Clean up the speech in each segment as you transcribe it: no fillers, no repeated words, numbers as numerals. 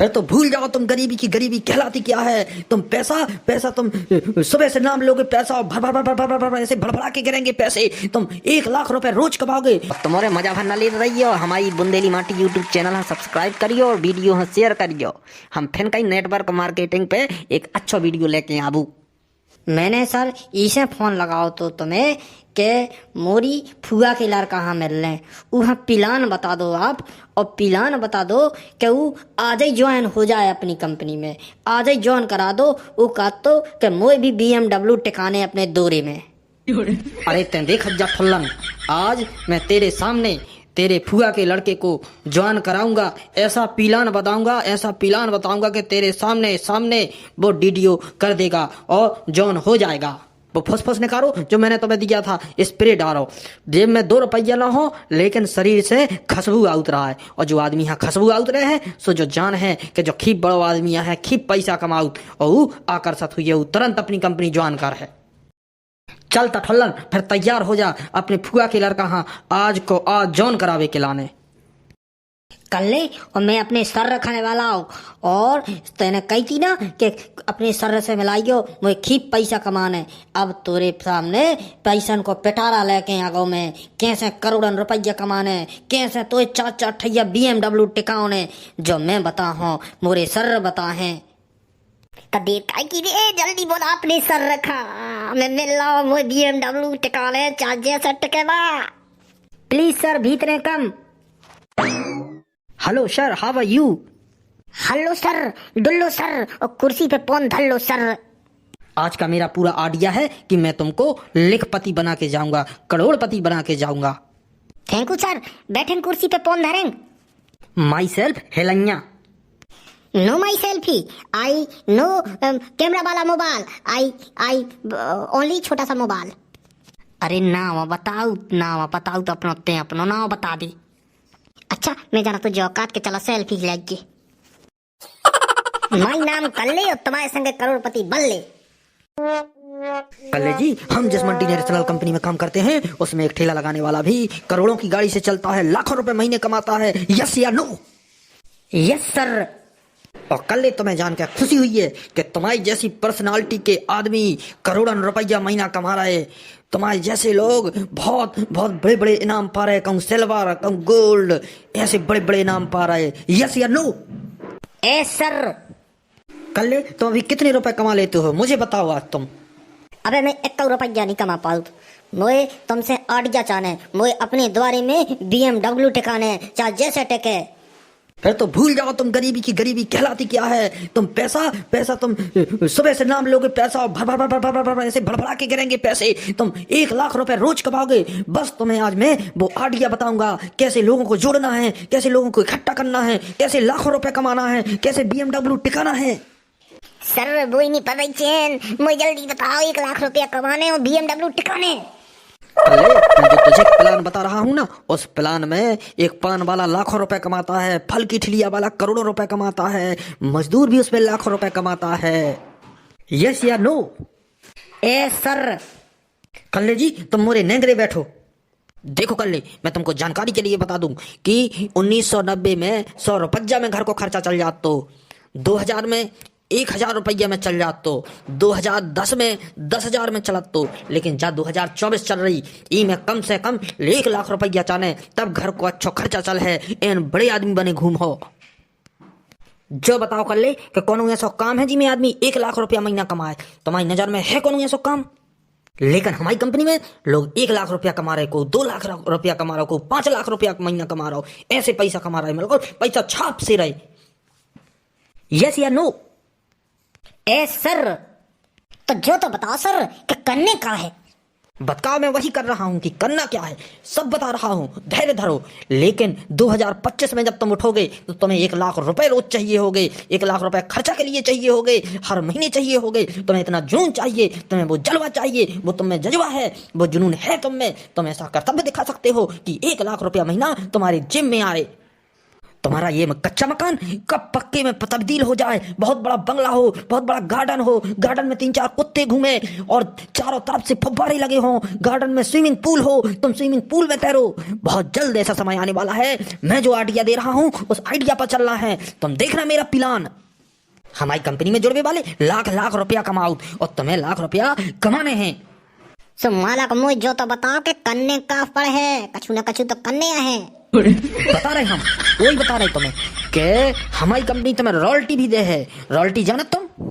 फिर तो भूल जाओ तुम गरीबी की गरीबी कहलाती क्या है। तुम पैसा पैसा तुम सुबह से नाम लोगे पैसा और भर भर भर भर भर भर ऐसे भड़बड़ा के गिरेंगे पैसे। तुम 1 लाख रुपए रोज कमाओगे। तुम्हारे मजा भरना ले रही हो। हमारी बुंदेली माटी यूट्यूब चैनल है सब्सक्राइब करियो और वीडियो है शेयर करियो। हम फिर कहीं नेटवर्क मार्केटिंग पे एक अच्छा वीडियो लेके आबू। मैंने सर इसे फोन लगाओ तो तुम्हें के मोरी फुआ के लड़का कहाँ मिल रहे वहाँ पिलान बता दो आप और पिलान बता दो कि वो आज ही ज्वाइन हो जाए अपनी कंपनी में, आज ही ज्वाइन करा दो। वो कहा तो कि मोए भी BMW टिकाने अपने दौरे में। अरे तें देख जा फुल्लन, आज मैं तेरे सामने तेरे फुआ के लड़के को ज्वाइन कराऊंगा। ऐसा पिलान बताऊंगा कि तेरे सामने सामने वो डीडीओ कर देगा और ज्वाइन हो जाएगा। वो फुस निकालो जो मैंने तुम्हें दिया था, स्प्रे डालो। जेब में 2 रुपया ना हो लेकिन शरीर से खुशबू आउत रहा है। और जो आदमी यहाँ खुशबू आउत रहे हैं सो जो जान है कि जो खीब बड़ो आदमी है खीब पैसा कमाउत और वो आकर्षित हुई है तुरंत अपनी कंपनी ज्वाइन कर है। चल तठल्लन फिर तैयार हो जा अपने फुआ के लड़का हाँ आज को आज जॉन करावे के लाने। कर ले और मैं अपने सर रखने वाला हूँ और तेने कही थी ना कि अपने सर से मिलाइयो मुझे खूब पैसा कमाने। अब तोरे सामने पैसन को पिटारा लेके आ गो मैं कैसे करोड़न रुपया कमाने, कैसे तो 4 ठैया BMW टिकाने जो मैं बता हूँ मोरे सर बता है। देर काय की रे जल्दी बोला अपने सर रखा मैं मिल रहा हूँ मुझे BMW टिकाने 4 टके बा प्लीज सर भीतरे come. Hello sir how are you. Hello sir डुल्लो सर और कुर्सी पे पौन धल्लो सर। आज का मेरा पूरा आइडिया है कि मैं तुमको लखपति बना के जाऊंगा, करोड़पति बना के जाऊंगा। Thank you sir. बैठें कुर्सी पे पौन धरें। माई सेल्फ हेलैया। No my selfie I no camera वाला मोबाइल आई ओनली छोटा सा मोबाइल। अरे नाम बताओ तो अपना नाम बता दे। अच्छा मैं जाना तो औकात के चला सेल्फी लेके। माई नाम कर ले और तुम्हारे संगे करोड़पति बन ले। कल्ले जी हम जिस मल्टीनेशनल कंपनी में काम करते हैं उसमें एक ठेला लगाने वाला भी करोड़ों की गाड़ी से चलता है, लाखों रुपए महीने कमाता है। यस या नो। Yes sir. और कल तुम्हें जानकर खुशी हुई है कि तुम्हारी जैसी पर्सनालिटी के आदमी करोड़ों रुपया महीना कमा रहे। तुम्हारे जैसे लोग बहुत बहुत बड़े बड़े इनाम पा रहे, कहूँ सिल्वर कहूँ गोल्ड, ऐसे बड़े बड़े इनाम पा रहे। यस या नो। ए सर। कल तुम अभी कितने रुपए कमा लेते हो मुझे बताओ आज तुम। अबे मैं 1 रुपया नहीं कमा पाऊँ। मोए तुमसे आइडिया चाहने, मोए अपने द्वारे में BMW टिकाने चाहे जैसे टिके। फिर तो भूल जाओ तुम गरीबी की गरीबी कहलाती क्या है। तुम पैसा तुम सुबह से नाम लोगे पैसा और भर भर भर भर भर ऐसे भड़बड़ा के गिरेंगे पैसे। तुम 1 लाख रुपए रोज कमाओगे। बस तुम्हें आज मैं वो आइडिया बताऊंगा कैसे लोगों को जोड़ना है, कैसे लोगों को इकट्ठा करना है, कैसे लाखों रुपए कमाना है, कैसे BMW टिकाना है। सर वो ही नहीं पता चैन मुझे जल्दी बताओ 1 लाख रुपया कमाने और BMW टिकाने। मैं जो तुझे प्लान बता रहा हूँ ना उस प्लान में एक पान वाला लाखों रुपए कमाता है, फल की ठिलिया वाला करोड़ों रुपए कमाता है, मजदूर भी उसमें लाखों रुपए कमाता है। यस या नो। ए सर। कल्ले जी तुम मोरे नेंगरे बैठो। देखो कल्ले मैं तुमको जानकारी के लिए बता दूं कि 1990 में 100 रुपया में घर को खर्चा चल जात तो 2000 में 1000 रुपया में चल जात तो 2010 में 10,000 में चलत तो, लेकिन जा 2024 चल रही ई में कम से कम 1 लाख रुपया चाने तब घर को अच्छा खर्चा चल है। एन बड़े आदमी बने घूम हो। जो बताओ कर ले कि कौन ऐसा काम है जिसमें आदमी 1 लाख रुपया महीना कमाए। तुम्हारी नजर में है कौन ऐसा काम? लेकिन हमारी कंपनी में लोग 1 लाख रुपया कमा रहे, को 2 लाख रुपया कमा रहा, को 5 लाख रुपया महीना कमा रहा हो, ऐसे पैसा कमा रहे, मेरे को पैसा छाप से रहे। यस या नो। ए सर तो जो तो बताओ सर कि करने का है। बताओ मैं वही कर रहा हूँ कि करना क्या है सब बता रहा हूँ, धैर्य धरो। लेकिन 2025 में जब तुम उठोगे तो तुम्हें 1 लाख रुपए रोज चाहिए होगे, 1 लाख रुपए खर्चा के लिए चाहिए होगे, हर महीने चाहिए होगे। तुम्हें इतना जुनून चाहिए, तुम्हें वो जलवा चाहिए, वो तुम में जज्बा है, वो जुनून है तुम में। तुम ऐसा कर्तव्य दिखा सकते हो कि 1 लाख रुपया महीना तुम्हारे जिम में आ रहे। तुम्हारा ये कच्चा मकान कब पक्के में तब्दील हो जाए, बहुत बड़ा बंगला हो, बहुत बड़ा गार्डन हो, गार्डन में 3-4 कुत्ते घूमे और चारों तरफ से फव्वारे लगे हों, गार्डन में स्विमिंग पूल हो, तुम स्विमिंग पूल में तैरो। बहुत जल्द ऐसा समय आने वाला है, मैं जो आइडिया दे रहा हूं उस आइडिया पर चलना है। तुम देखना मेरा प्लान। हमारी कंपनी में जुड़ने वाले लाख लाख रुपया कमाओ और तुम्हें लाख रुपया कमाने हैं। सो मालक मुझे जो तो बताओ कि कन्ने का फल है, कछु न कछु तो कन्ने है। बता रहे हम, वही बता रहे तुम्हें कि हमारी कंपनी तुम्हें रॉयल्टी भी दे है। रॉयल्टी जाना तुम?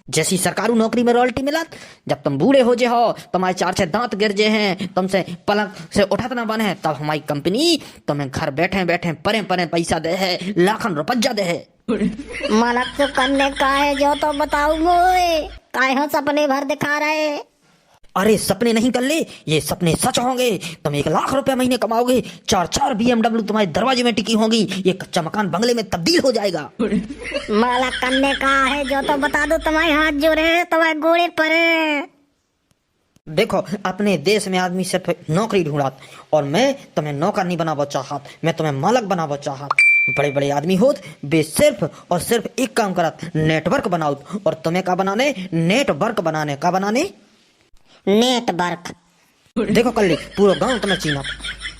जैसी सरकारी नौकरी में रॉयल्टी मिला, जब तुम बूढ़े हो जे हो, तुम्हारे 4-6 दांत गिर जे हैं, तुमसे पलंग से उठत ना बने, तब हमारी कंपनी तुम्हें घर बैठे बैठे परे परे पैसा दे है, लाखन रुपया दे है। मालक तो कन्ने का है जो तो बताओ मुझे, काहे हो सपने भर दिखा रहे। अरे सपने नहीं कर ले, ये सपने सच होंगे। तुम 1 लाख रुपया महीने कमाओगे, 4-4 BMW तुम्हारे दरवाजे में टिकी होंगी, ये कच्चा मकान बंगले में तब्दील हो जाएगा। मालक कन्ने का है जो तो बता दो, तुम्हारे हाथ जोड़े, तुम्हारे गोड़े पड़े। देखो अपने देश में आदमी सिर्फ नौकरी ढूंढात और मैं तुम्हें नौकर नहीं बनावा चाहत, मैं तुम्हें मालक बनावा चाहत। बड़े बड़े आदमी होत वे सिर्फ और सिर्फ एक काम करत, नेटवर्क बनाओ। और तुम्हें क्या बनाने? नेटवर्क बनाने। का बनाने? नेटवर्क। देखो कल पूरा गांव तुम्हें चीना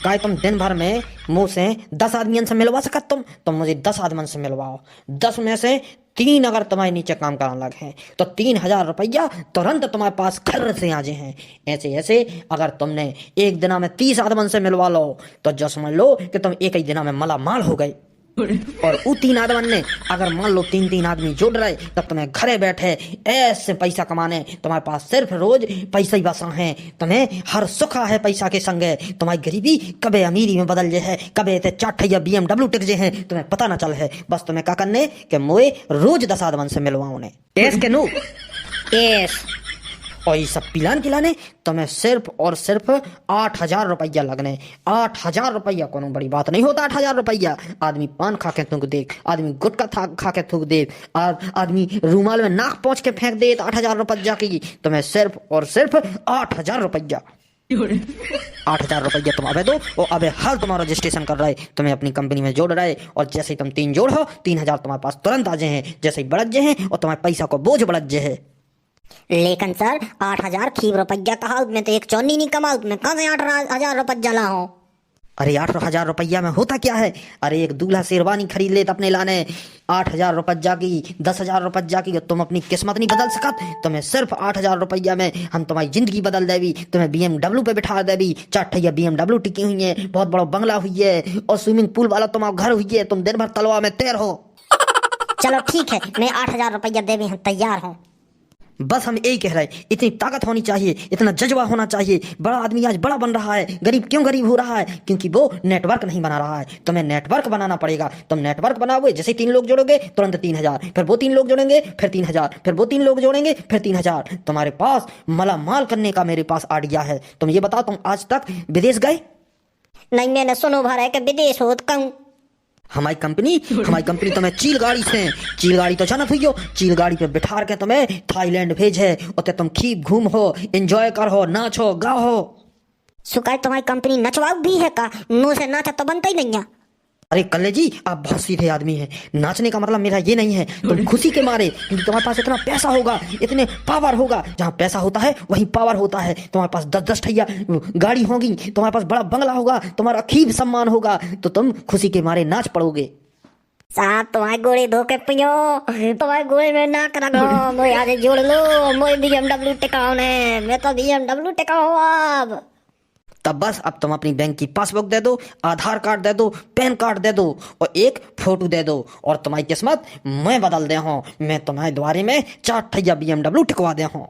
का तुम दिन भर में मुंह से 10 आदमियों से मिलवा सकत तुम मुझे 10 आदमी से मिलवाओ। 10 में से 3 अगर तुम्हारे नीचे काम कराने लगे हैं तो 3000 रुपया तुरंत तुम्हारे पास खर्र से आ जाए हैं। ऐसे ऐसे अगर तुमने एक दिन में 30 आदमी से मिलवा लो तो जो समझ लो कि तुम एक ही दिन में मला माल हो गए। और वो 3 आदमी ने अगर मान लो 3-3 आदमी जुड़ रहे, तब तुम्हें घरे बैठे ऐसे पैसा कमाने, तुम्हारे पास सिर्फ रोज पैसा ही बसा है। तुम्हें हर सुखा है पैसा के संगे, तुम्हारी गरीबी कबे अमीरी में बदल जे है, कबे ते 4 BMW टिक जे है, तुम्हें पता ना चल है। बस तुम्हें क्या करने कि मोए रोज 10 आदमी से मिलवाओ ने। एस के नो यस। और ये सब पिलान खिलाने तुम्हें सिर्फ और सिर्फ 8000 रुपया लगने। 8000 रुपया कोनो बड़ी बात नहीं होता। 8000 रुपया आदमी पान खा के थूक दे, आदमी गुटखा खा के थूक दे, आदमी रूमाल में नाक पहुंच के फेंक दे। 8000 रुपया की तुम्हें सिर्फ और सिर्फ 8000 रुपया। 8000 रुपया तुम अबे दो और अबे हाल तुम्हारा रजिस्ट्रेशन कर रहे, तुम्हें अपनी कंपनी में जोड़ रहे। और जैसे ही तुम 3 जोड़ हो, 3000 तुम्हारे पास तुरंत आ जाए हैं, जैसे ही बढ़त जे हैं और तुम्हारे पैसा को बोझ बढ़त जे है। लेकिन सर 8000 खीब रुपया कहा, मैं तो एक चौनी नहीं कमाऊ, मैं कहाँ से 8000 रुपया ला हूँ। अरे 8000 रुपया में होता क्या है? अरे एक दूल्हा शेरवानी खरीद ले अपने लाने 8000 रुपया की, 10,000 रुपया की। तुम अपनी किस्मत नहीं बदल सकत। तुम्हें सिर्फ 8000 रुपया में हम तुम्हारी जिंदगी बदल देवी। तुम्हें BMW पे बिठा देवी, 4 BMW टिकी हुई है, बहुत बड़ा बंगला हुई है और स्विमिंग पूल वाला तुम्हारा घर हुई है। तुम दिन भर तलवा में तैर हो। चलो ठीक है, मैं 8000 रुपया देवी हम तैयार हूँ। बस हम यही कह रहे हैं, इतनी ताकत होनी चाहिए, इतना जज्बा होना चाहिए। बड़ा आदमी आज बड़ा बन रहा है, गरीब क्यों गरीब हो रहा है? क्योंकि वो नेटवर्क नहीं बना रहा है। तुम्हें नेटवर्क बनाना पड़ेगा। तुम नेटवर्क बनाओगे, जैसे 3 लोग जोड़ोगे तुरंत 3000, फिर वो 3 लोग जोड़ेंगे फिर 3000, फिर वो 3 लोग जोड़ेंगे फिर 3000। तुम्हारे पास मला माल करने का मेरे पास आइडिया है। तुम ये बताओ, तुम आज तक विदेश गए? नहीं, मैंने सुनो भर है कि विदेश होत कहूँ। हमारी कंपनी तुम्हें चील गाड़ी तो जानत हुई हो, चील गाड़ी पे बिठा के तुम्हें थाईलैंड भेजे, उते तुम खूब घूम हो, एंजॉय कर हो, नाचो गाओ हो। सुकाय तुम्हारी कंपनी नचवाऊ भी है का? मुंह से नाचा तो बनता ही नहीं है। अरे कल्ले जी, आप बहुत सीधे आदमी हैं। नाचने का मतलब मेरा ये नहीं है, तुम खुशी के मारे, क्योंकि तुम्हारे पास इतना पैसा होगा, इतने पावर होगा। जहाँ पैसा होता है वहीं पावर होता है। तुम्हारे पास 10-10 ठैया गाड़ी होगी, तुम्हारे पास बड़ा बंगला होगा, तुम्हारा खूब सम्मान होगा, तो तुम खुशी के मारे नाच पड़ोगे। साहब तुम्हारे गोड़े धोके पियो, तुम्हारे गोड़े में नाक रखो, मुझे आगे जोड़ लो, मुझे BMW टिकाओ ने, मैं तो BMW टिकाओ अब। तब बस अब तुम अपनी बैंक की पासबुक दे दो, आधार कार्ड दे दो, पैन कार्ड दे दो और एक फोटो दे दो और तुम्हारी किस्मत मैं बदल दे हूँ। मैं तुम्हारे द्वारे में 4 ठैया BMW टिकवा दे हूँ।